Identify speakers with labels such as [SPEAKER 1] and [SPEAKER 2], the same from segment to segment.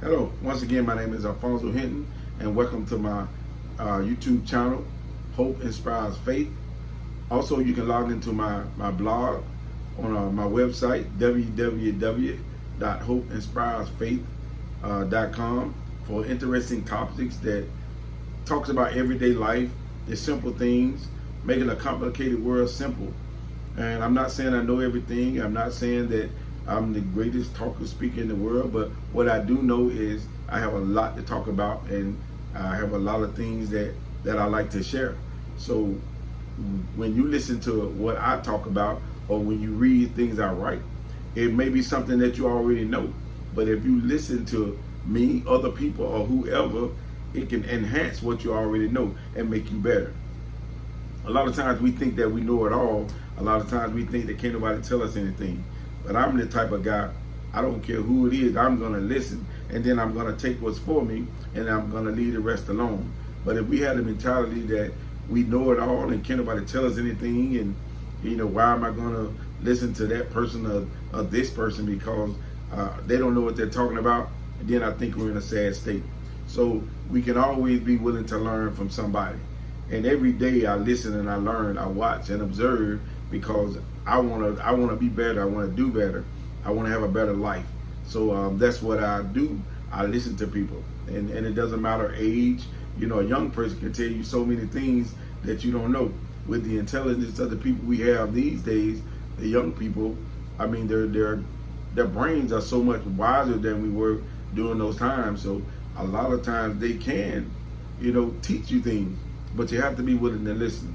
[SPEAKER 1] Hello, once again, my name is Alfonso Hinton, and welcome to my YouTube channel, Hope Inspires Faith. Also, you can log into my blog on my website, www.hopeinspiresfaith.com, for interesting topics that talks about everyday life, the simple things, making a complicated world simple. And I'm not saying I know everything. I'm not saying that I'm the greatest talker speaker in the world, but what I do know is I have a lot to talk about, and I have a lot of things that I like to share. So when you listen to what I talk about, or when you read things I write, it may be something that you already know. But if you listen to me, other people, or whoever, it can enhance what you already know and make you better. A lot of times we think that we know it all. A lot of times we think that can't nobody tell us anything. But I'm the type of guy, I don't care who it is, I'm going to listen. And then I'm going to take what's for me, and I'm going to leave the rest alone. But if we had the mentality that we know it all and can't nobody tell us anything, and why am I going to listen to that person or this person because they don't know what they're talking about, then I think we're in a sad state. So we can always be willing to learn from somebody. And every day I listen and I learn, I watch and observe, because I want to be better. I want to do better. I want to have a better life. So that's what I do. I listen to people, and it doesn't matter age. A young person can tell you so many things that you don't know. With the intelligence of the people we have these days, the young people, I mean, their brains are so much wiser than we were during those times. So a lot of times they can, teach you things, but you have to be willing to listen.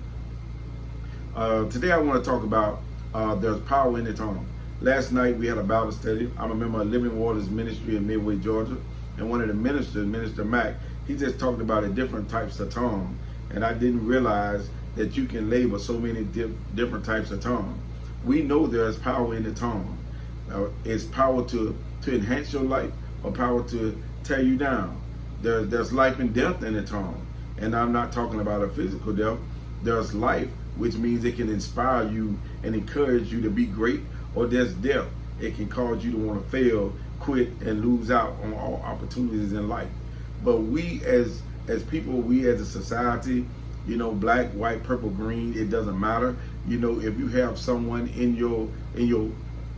[SPEAKER 1] Today I want to talk about there's power in the tongue. Last night we had a Bible study. I'm a member of Living Waters Ministry in Midway, Georgia, and one of the ministers, Minister Mack, he just talked about the different types of tongue, and I didn't realize that you can label so many different types of tongue. We know there's power in the tongue. It's power to enhance your life, or power to tear you down. There's life and death in the tongue, and I'm not talking about a physical death. There's life, which means it can inspire you and encourage you to be great, or there's death. It can cause you to want to fail, quit, and lose out on all opportunities in life. But we as people, we as a society, black, white, purple, green, it doesn't matter. If you have someone in your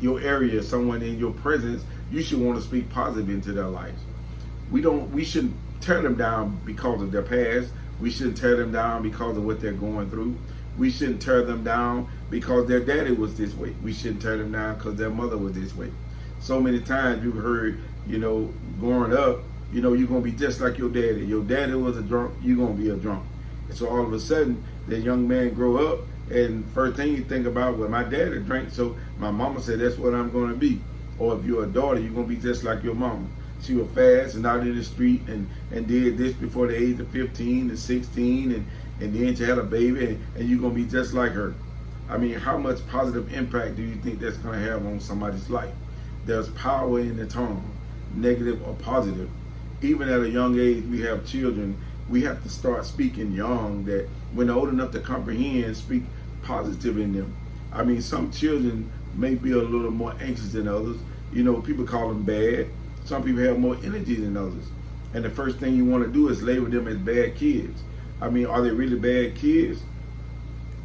[SPEAKER 1] area, someone in your presence, you should want to speak positive into their lives. We shouldn't tear them down because of their past. We shouldn't tear them down because of what they're going through. We shouldn't tear them down because their daddy was this way. We shouldn't tear them down because their mother was this way. So many times you've heard, growing up, you're going to be just like your daddy. Your daddy was a drunk, you're going to be a drunk. And so all of a sudden, that young man grow up, and first thing you think about, well, my daddy drank, so my mama said that's what I'm going to be. Or if you're a daughter, you're going to be just like your mama. She was fast and out in the street and did this before the age of 15 and 16, and then she had a baby, and you're going to be just like her. I mean, how much positive impact do you think that's going to have on somebody's life? There's power in the tongue, negative or positive. Even at a young age, we have children. We have to start speaking young, that when they're old enough to comprehend, speak positive in them. I mean, some children may be a little more anxious than others. People call them bad. Some people have more energy than others. And the first thing you want to do is label them as bad kids. I mean, are they really bad kids?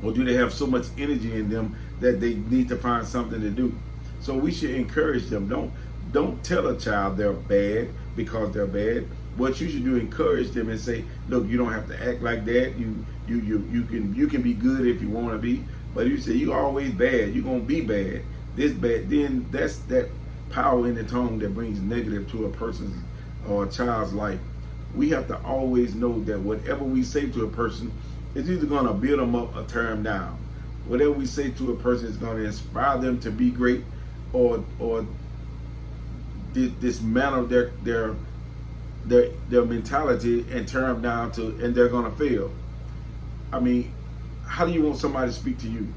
[SPEAKER 1] Or do they have so much energy in them that they need to find something to do? So we should encourage them. Don't tell a child they're bad because they're bad. What you should do, encourage them and say, look, you don't have to act like that. You can be good if you want to be. But if you say you're always bad, you're gonna be bad, this bad, then that's that power in the tongue that brings negative to a person's or a child's life. We have to always know that whatever we say to a person is either going to build them up or tear them down. Whatever we say to a person is going to inspire them to be great, or dismantle their mentality and tear them down and they're going to fail. I mean, how do you want somebody to speak to you?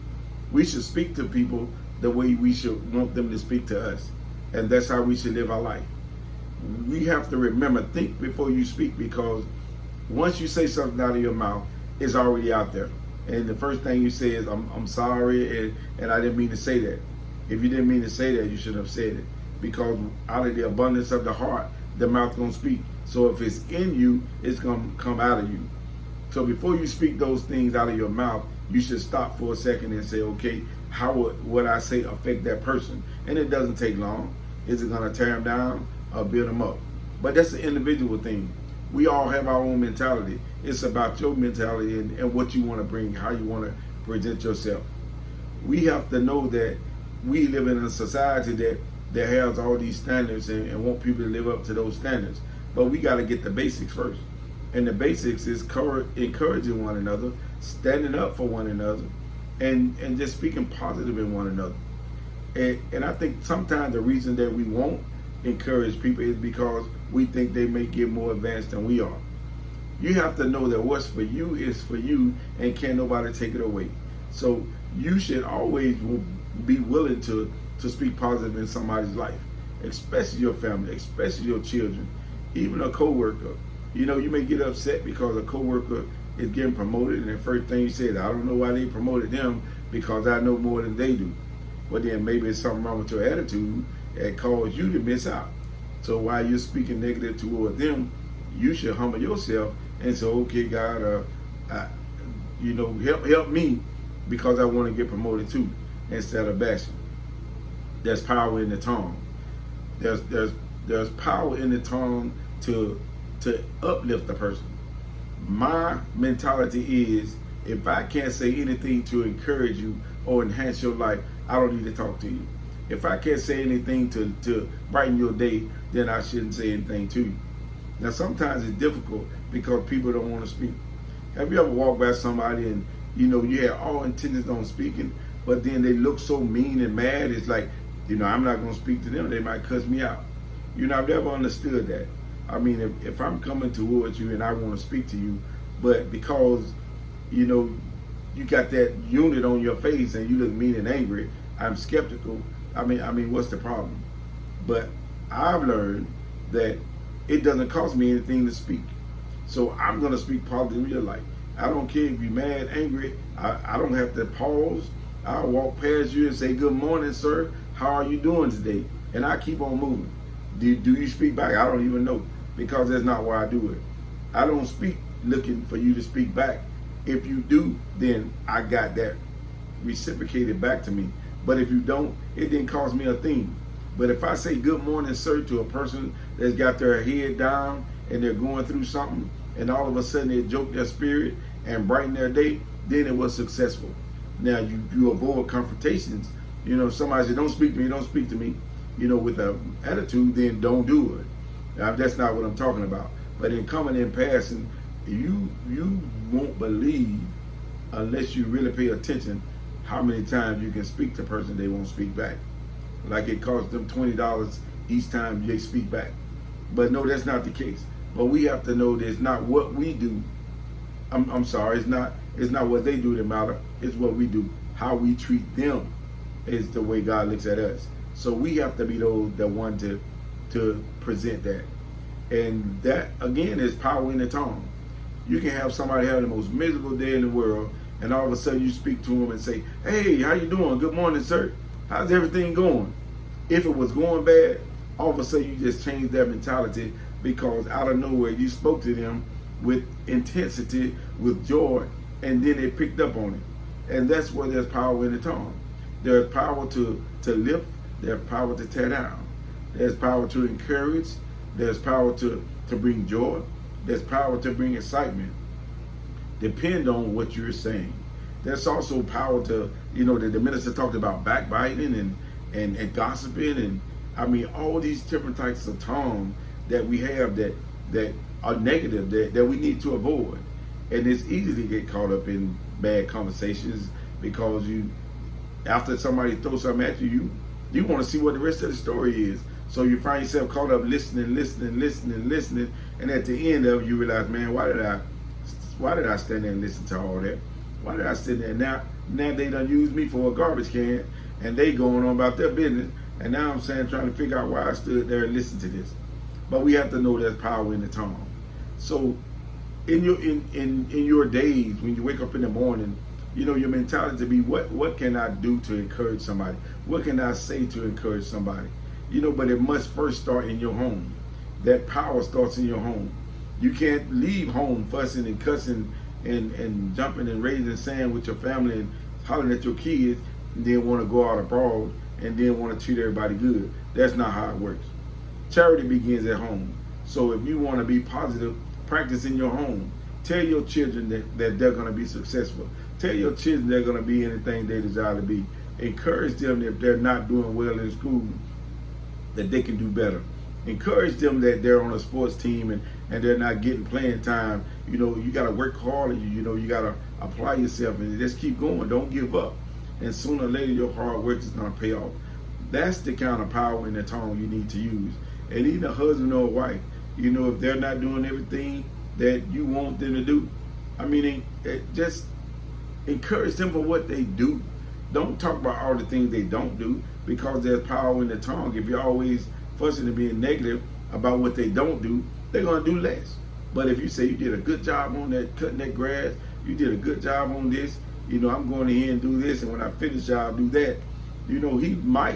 [SPEAKER 1] We should speak to people the way we should want them to speak to us. And that's how we should live our life. We have to remember, think before you speak, because once you say something out of your mouth, it's already out there. And the first thing you say is, I'm sorry, and I didn't mean to say that. If you didn't mean to say that, you shouldn't have said it. Because out of the abundance of the heart, the mouth gonna speak. So if it's in you, it's gonna come out of you. So before you speak those things out of your mouth, you should stop for a second and say, okay, how would what I say affect that person? And it doesn't take long. Is it gonna tear them down or build them up? But that's an individual thing. We all have our own mentality. It's about your mentality and what you want to bring, how you want to present yourself. We have to know that we live in a society that has all these standards and want people to live up to those standards. But we got to get the basics first. And the basics is encouraging one another, standing up for one another, and just speaking positive in one another. And I think sometimes the reason that we won't encourage people is because we think they may get more advanced than we are. You have to know that what's for you is for you and can't nobody take it away. So you should always be willing to speak positive in somebody's life, especially your family, especially your children, even a coworker. You know, you may get upset because a coworker is getting promoted, and the first thing you said, I don't know why they promoted them because I know more than they do. But then maybe it's something wrong with your attitude that caused you to miss out. So while you're speaking negative toward them, you should humble yourself and say, okay, God, help me because I want to get promoted too, instead of bashing. There's power in the tongue. There's power in the tongue to uplift the person. My mentality is, if I can't say anything to encourage you or enhance your life, I don't need to talk to you. If I can't say anything to brighten your day, then I shouldn't say anything to you. Now, sometimes it's difficult because people don't want to speak. Have you ever walked by somebody and you had all intentions on speaking, but then they look so mean and mad? It's like, I'm not going to speak to them. They might cuss me out. I've never understood that. I mean, if I'm coming towards you and I want to speak to you, but because, you got that unit on your face and you look mean and angry, I'm skeptical. I mean, what's the problem? But I've learned that it doesn't cost me anything to speak. So I'm going to speak positive in your life. I don't care if you're mad, angry. I don't have to pause. I'll walk past you and say, good morning, sir. How are you doing today? And I keep on moving. Do you speak back? I don't even know, because that's not why I do it. I don't speak looking for you to speak back. If you do, then I got that reciprocated back to me. But if you don't, it didn't cost me a thing. But if I say good morning, sir, to a person that's got their head down and they're going through something, and all of a sudden it joke their spirit and brighten their day, then it was successful. Now you avoid confrontations. Somebody said, don't speak to me, with an attitude, then don't do it. Now, that's not what I'm talking about. But in coming in passing, you won't believe, unless you really pay attention, how many times you can speak to a person they won't speak back. Like it costs them $20 each time they speak back. But no, that's not the case. But we have to know that it's not what we do. I'm sorry, it's not what they do that matter. It's what we do. How we treat them is the way God looks at us. So we have to be the one to present that. And that, again, is power in the tongue. You can have somebody have the most miserable day in the world, and all of a sudden you speak to them and say, hey, how you doing? Good morning, sir. How's everything going? If it was going bad, all of a sudden you just changed their mentality, because out of nowhere you spoke to them with intensity, with joy, and then they picked up on it. And that's where there's power in the tongue. There's power to lift. There's power to tear down. There's power to encourage. There's power to bring joy. There's power to bring excitement. Depend on what you're saying. There's also power to, the minister talked about backbiting and gossiping, and I mean all these different types of tongue that we have that are negative, that we need to avoid. And it's easy to get caught up in bad conversations, because after somebody throws something at you, you want to see what the rest of the story is. So you find yourself caught up listening, and at the end of it, you realize, man, why did I stand there and listen to all that? Why did I sit there? Now they done used me for a garbage can, and they going on about their business, and now I'm trying to figure out why I stood there and listened to this. But we have to know there's power in the tongue. So in your days, when you wake up in the morning, your mentality to be, what can I do to encourage somebody? What can I say to encourage somebody? But it must first start in your home. that power starts in your home. You can't leave home fussing and cussing and jumping and raising sand with your family and hollering at your kids and then want to go out abroad and then want to treat everybody good. That's not how it works. Charity begins at home. So if you want to be positive, practice in your home. Tell your children that they're going to be successful. Tell your children they're going to be anything they desire to be. Encourage them if they're not doing well in school, that they can do better. Encourage them that they're on a sports team and they're not getting playing time. You know, you got to work hard and you got to apply yourself and just keep going. Don't give up. And sooner or later, your hard work is going to pay off. That's the kind of power in the tongue you need to use. And even a husband or a wife, if they're not doing everything that you want them to do, just encourage them for what they do. Don't talk about all the things they don't do, because there's power in the tongue. If you're always fussing and being negative about what they don't do, they're going to do less. But if you say you did a good job on that, cutting that grass, you did a good job on this, I'm going ahead and do this, and when I finish, I'll do that.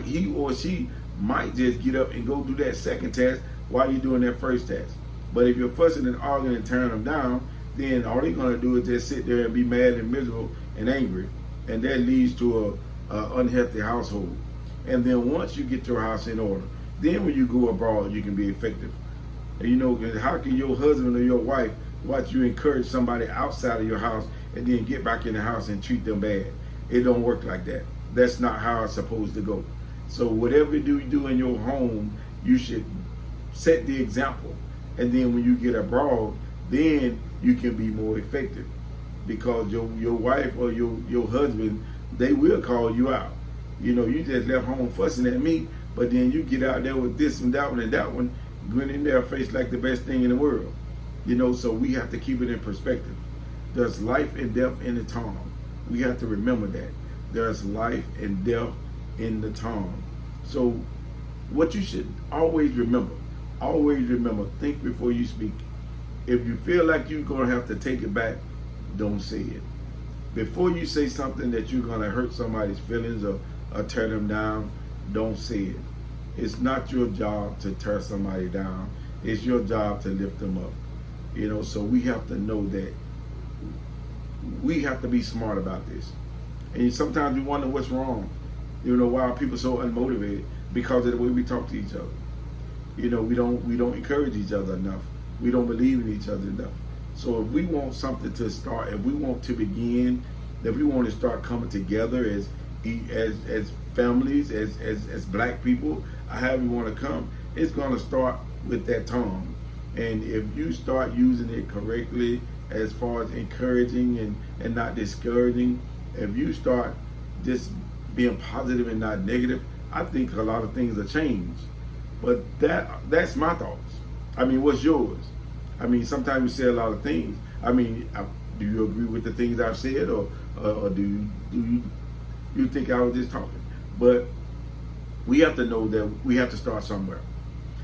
[SPEAKER 1] He or she might just get up and go do that second task while you're doing that first task. But if you're fussing and arguing and tearing them down, then all they're going to do is just sit there and be mad and miserable and angry. And that leads to a unhealthy household. And then once you get your house in order, then when you go abroad, you can be effective. And how can your husband or your wife watch you encourage somebody outside of your house and then get back in the house and treat them bad? It don't work like that. That's not how it's supposed to go. So whatever you do in your home, you should set the example. And then when you get abroad, then you can be more effective. Because your wife or your husband, they will call you out. You just left home fussing at me, but then you get out there with this and that one, grinning their face like the best thing in the world. So we have to keep it in perspective. There's life and death in the tongue. We have to remember that. There's life and death in the tongue. So what you should always remember, think before you speak. If you feel like you're going to have to take it back, don't say it. Before you say something that you're going to hurt somebody's feelings or tear them down, don't say it. It's not your job to tear somebody down. It's your job to lift them up. So we have to know that we have to be smart about this. And sometimes we wonder what's wrong. Why are people so unmotivated? Because of the way we talk to each other. We don't encourage each other enough. We don't believe in each other enough. So if we want something to start, if we want to begin, if we want to start coming together as families, as black people, however you want to come, it's going to start with that tongue. And if you start using it correctly, as far as encouraging and not discouraging, if you start just being positive and not negative, I think a lot of things will change. But that's my thoughts. What's yours? Sometimes you say a lot of things. Do you agree with the things I've said, or do you think I was just talking? But we have to know that we have to start somewhere.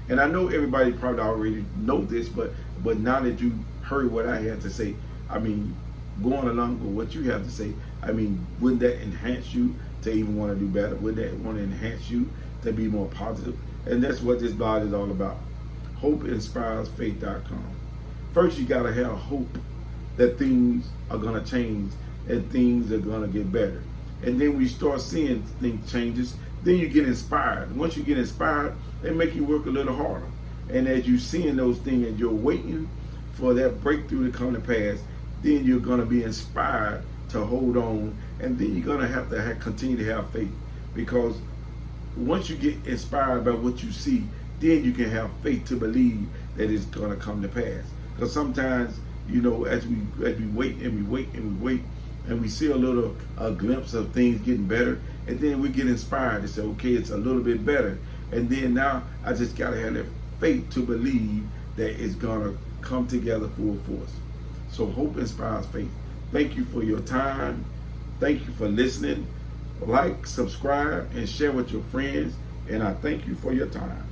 [SPEAKER 1] And I know everybody probably already know this, but now that you heard what I had to say, going along with what you have to say, wouldn't that enhance you to even want to do better? Wouldn't that want to enhance you to be more positive? And that's what this blog is all about. HopeInspiresFaith.com. First, you got to have hope that things are going to change and things are going to get better. And then we start seeing things changes. Then you get inspired. Once you get inspired, they make you work a little harder. And as you're seeing those things and you're waiting for that breakthrough to come to pass, then you're going to be inspired to hold on. And then you're going to have to continue to have faith. Because once you get inspired by what you see, then you can have faith to believe that it's going to come to pass. Because sometimes, as we wait and we wait and we wait, and we see a little glimpse of things getting better, and then we get inspired to say, okay, it's a little bit better. And then now I just got to have that faith to believe that it's going to come together full force. So hope inspires faith. Thank you for your time. Thank you for listening. Like, subscribe, and share with your friends. And I thank you for your time.